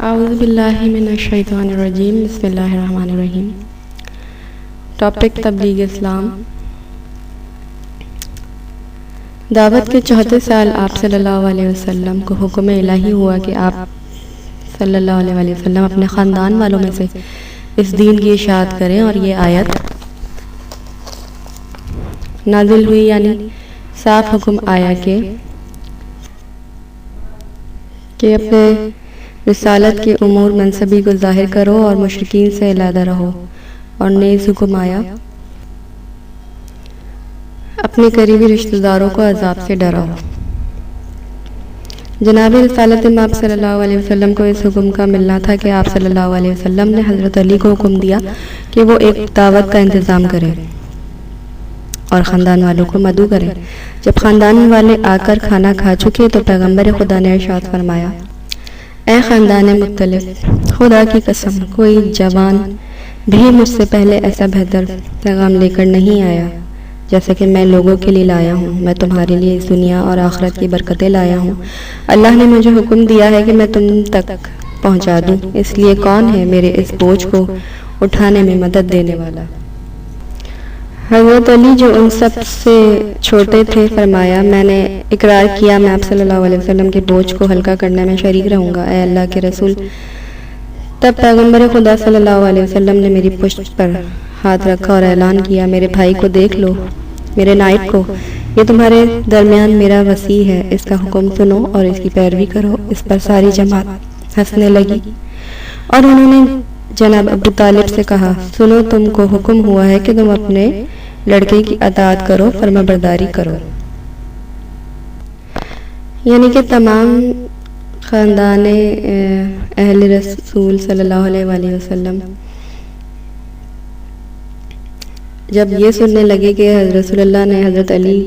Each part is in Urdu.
اعوذ باللہ من الشیطان الرجیم بسم اللہ الرحمن الرحیم۔ ٹاپک تبلیغ اسلام۔ دعوت کے 34 سال آپ صلی اللہ علیہ وسلم کو حکم الہی ہوا کہ آپ صلی اللہ علیہ وسلم اپنے خاندان والوں میں سے اس دین کی اشاعت کریں، اور یہ آیت نازل ہوئی، یعنی صاف حکم آیا کہ اپنے رسالت کے امور منصبی کو ظاہر کرو اور مشرکین سے علیحدہ رہو، اور نیز حکم آیا اپنے قریبی رشتہ داروں کو عذاب سے ڈراؤ۔ جناب رسالت مآب صلی اللہ علیہ وسلم کو اس حکم کا ملنا تھا کہ آپ صلی اللہ علیہ وسلم نے حضرت علی کو حکم دیا کہ وہ ایک دعوت کا انتظام کرے اور خاندان والوں کو مدعو کرے۔ جب خاندان والے آ کر کھانا کھا چکے تو پیغمبر خدا نے ارشاد فرمایا، اے خاندان مختلف، خدا کی قسم کوئی جوان بھی مجھ سے پہلے ایسا بہتر پیغام لے کر نہیں آیا جیسا کہ میں لوگوں کے لیے لایا ہوں۔ میں تمہارے لیے اس دنیا اور آخرت کی برکتیں لایا ہوں۔ اللہ نے مجھے حکم دیا ہے کہ میں تم تک پہنچا دوں، اس لیے کون ہے میرے اس بوجھ کو اٹھانے میں مدد دینے والا؟ حضرت علی جو ان سب سے چھوٹے تھے فرمایا، میں نے اقرار کیا میں آپ صلی اللہ علیہ وسلم کے بوجھ کو ہلکا کرنے میں شریک رہوں گا، اے اللہ کے رسول۔ تب پیغمبر خدا صلی اللہ علیہ وسلم نے میری پشت پر ہاتھ رکھا اور اعلان کیا، میرے بھائی کو دیکھ لو، میرے نائب کو، یہ تمہارے درمیان میرا وصی ہے، اس کا حکم سنو اور اس کی پیروی کرو۔ اس پر ساری جماعت ہنسنے لگی اور انہوں نے جناب ابو طالب سے کہا، سنو، تم کو حکم ہوا ہے کہ تم اپنے لڑکے کی اطاعت کرو، فرما برداری کرو۔ یعنی کہ تمام خاندان اہل رسول صلی اللہ علیہ وسلم جب یہ سننے لگے کہ حضرت رسول اللہ نے حضرت علی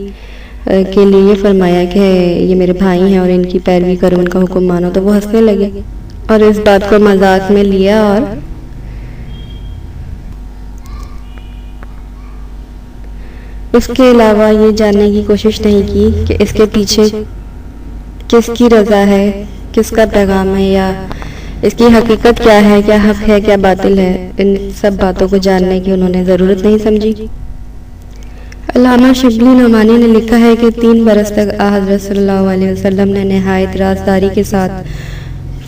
کے لیے فرمایا کہ یہ میرے بھائی ہیں اور ان کی پیروی کرو، ان کا حکم مانو، تو وہ ہنسنے لگے اور اس بات کو مذاق میں لیا، اور اس کے علاوہ یہ جاننے کی کوشش نہیں کی کہ اس کے پیچھے کس کی رضا ہے، کس کا پیغام ہے، یا اس کی حقیقت کیا ہے، کیا حق ہے، کیا باطل ہے۔ ان سب باتوں کو جاننے کی انہوں نے ضرورت نہیں سمجھی۔ علامہ شبلی نعمانی نے لکھا ہے کہ 3 برس تک حضرت صلی اللہ علیہ وسلم نے نہایت رازداری کے ساتھ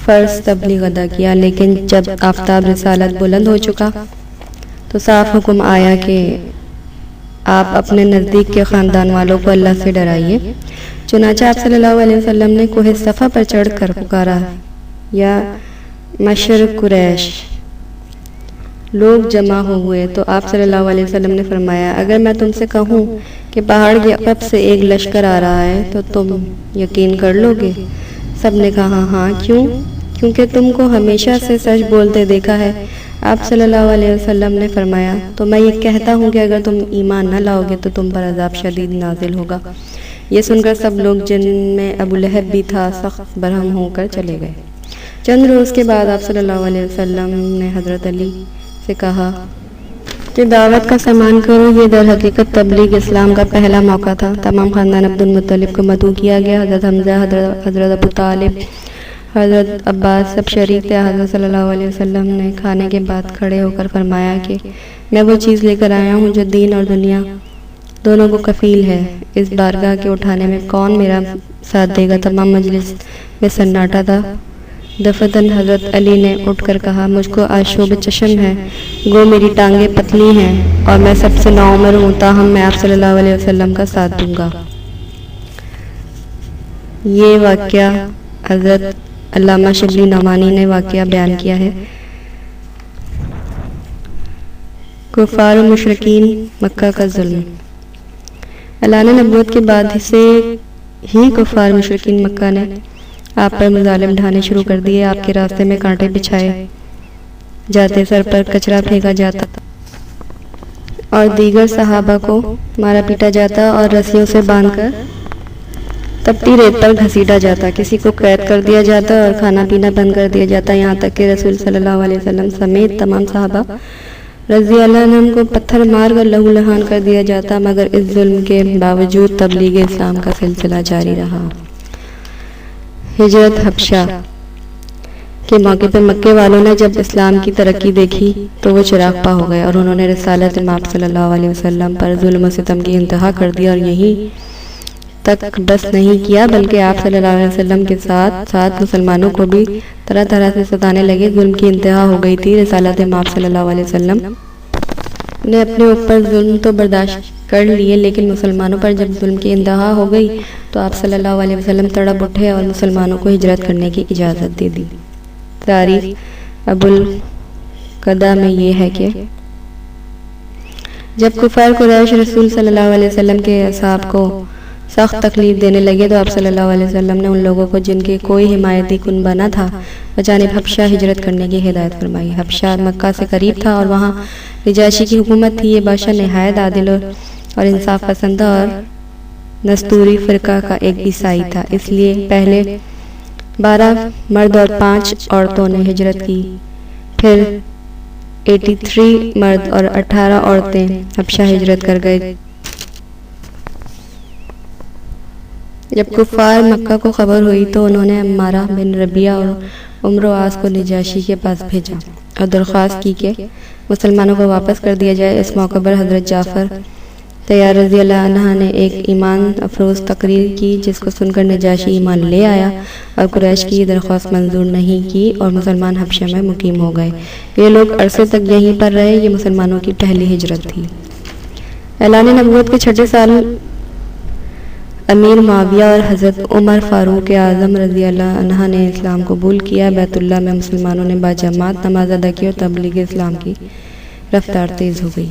فرض تبلیغ ادا کیا، لیکن جب آفتاب رسالت بلند ہو چکا تو صاف حکم آیا کہ آپ اپنے نزدیک کے خاندان والوں کو اللہ سے ڈرائیے۔ چنانچہ آپ صلی اللہ علیہ وسلم نے کوہ صفا پر چڑھ کر پکارا، یا معشر قریش۔ لوگ جمع ہوئے تو آپ صلی اللہ علیہ وسلم نے فرمایا، اگر میں تم سے کہوں کہ پہاڑ کی اطراف سے ایک لشکر آ رہا ہے تو تم یقین کر لو گے؟ سب نے کہا ہاں، کیوں؟ کیونکہ تم کو ہمیشہ سے سچ بولتے دیکھا ہے۔ آپ صلی اللہ علیہ وسلم نے فرمایا، تو میں یہ کہتا ہوں کہ اگر تم ایمان نہ لاؤ گے تو تم پر عذاب شدید نازل ہوگا۔ یہ سن کر سب لوگ، جن میں ابو لہب بھی تھا، سخت برہم ہو کر چلے گئے۔ چند روز کے بعد آپ صلی اللہ علیہ وسلم نے حضرت علی سے کہا کہ دعوت کا سامان کرو۔ یہ در حقیقت تبلیغ اسلام کا پہلا موقع تھا۔ تمام خاندان عبد المطلب کو مدعو کیا گیا۔ حضرت حمزہ، حضرت ابو طالب، حضرت عباس سب شریک تھے۔ حضرت صلی اللہ علیہ وسلم نے کھانے کے بعد کھڑے ہو کر فرمایا کہ میں وہ چیز لے کر آیا ہوں جو دین اور دنیا دونوں کو کفیل ہے۔ اس بارگاہ کے اٹھانے میں کون میرا ساتھ دے گا؟ تمام مجلس میں سناٹا تھا۔ دفتن حضرت علی نے اٹھ کر کہا، مجھ کو آج شوب چشم ہے، گو میری ٹانگیں پتلی ہیں اور میں سب سے نوعمر ہوں، تاہم میں آپ صلی اللہ علیہ وسلم کا ساتھ دوں گا۔ یہ واقعہ حضرت علامہ شبلی نعمانی نے واقعہ بیان کیا ہے۔ کفار و مشرکین مکہ کا ظلم۔ اعلان نبوت کے بعد سے ہی کفار مشرکین مکہ نے آپ پر مظالم ڈھانے شروع کر دیے۔ آپ کے راستے میں کانٹے بچھائے جاتے، سر پر کچرا پھینکا جاتا اور دیگر صحابہ کو مارا پیٹا جاتا اور رسیوں سے باندھ کر تپتی ریت پر گھسیٹا جاتا، کسی کو قید کر دیا جاتا اور کھانا پینا بند کر دیا جاتا، یہاں تک کہ رسول صلی اللہ علیہ وسلم سمیت تمام صحابہ رضی اللہ عنہم کو پتھر مار کر لہو لہان کر دیا جاتا، مگر اس ظلم کے باوجود تبلیغ اسلام کا سلسلہ جاری رہا۔ ہجرت حبشہ۔ کے موقع پہ مکے والوں نے جب اسلام کی ترقی دیکھی تو وہ چراغ پا ہو گئے اور انہوں نے رسالت مآب صلی اللہ علیہ وسلم پر ظلم و ستم کی انتہا کر دی، اور یہیں تک بس نہیں کیا بلکہ آپ صلی اللہ علیہ وسلم کے ساتھ ساتھ مسلمانوں کو بھی طرح طرح سے ستانے لگے۔ ظلم کی انتہا ہو گئی تھی۔ رسالت مآب صلی اللہ علیہ وسلم نے اپنے اوپر ظلم تو برداشت کر لیے، لیکن مسلمانوں پر جب ظلم کی انتہا ہو گئی تو آپ صلی اللہ علیہ وسلم تڑپ اٹھے اور مسلمانوں کو ہجرت کرنے کی اجازت دے دی۔ تاریخ ابو القدا میں یہ ہے کہ جب کفار قریش رسول صلی اللہ علیہ وسلم کے اصحاب کو سخت تکلیف دینے لگے تو آپ صلی اللہ علیہ وسلم نے ان لوگوں کو جن کے کوئی حمایتی کنبہ نہ تھا بجانب حبشہ ہجرت کرنے کی ہدایت فرمائی۔ حبشہ مکہ سے قریب تھا اور وہاں نجاشی کی حکومت تھی۔ یہ بادشاہ نہایت عادل اور انصاف پسند اور نستوری فرقہ کا ایک عیسائی تھا، اس لیے پہلے 12 مرد اور 5 عورتوں نے ہجرت کی، پھر 83 مرد اور 18 عورتیں حبشہ ہجرت کر گئے۔ جب کفار مکہ کو خبر ہوئی تو انہوں نے عمارہ بن ربیعہ اور عمرو العاص کو نجاشی کے پاس بھیجا اور درخواست کی کہ مسلمانوں کو واپس کر دیا جائے۔ اس موقع پر حضرت جعفر طیار رضی اللہ عنہ نے ایک ایمان افروز تقریر کی جس کو سن کر نجاشی ایمان لے آیا اور قریش کی یہ درخواست منظور نہیں کی اور مسلمان حبشہ میں مقیم ہو گئے۔ یہ لوگ عرصے تک یہیں پر رہے۔ یہ مسلمانوں کی پہلی ہجرت تھی۔ اعلان نبوت کے 6 سال امیر معاویہ اور حضرت عمر فاروق اعظم رضی اللہ عنہ نے اسلام قبول کیا۔ بیت اللہ میں مسلمانوں نے باجماعت نماز ادا کی اور تبلیغ اسلام کی رفتار تیز ہو گئی۔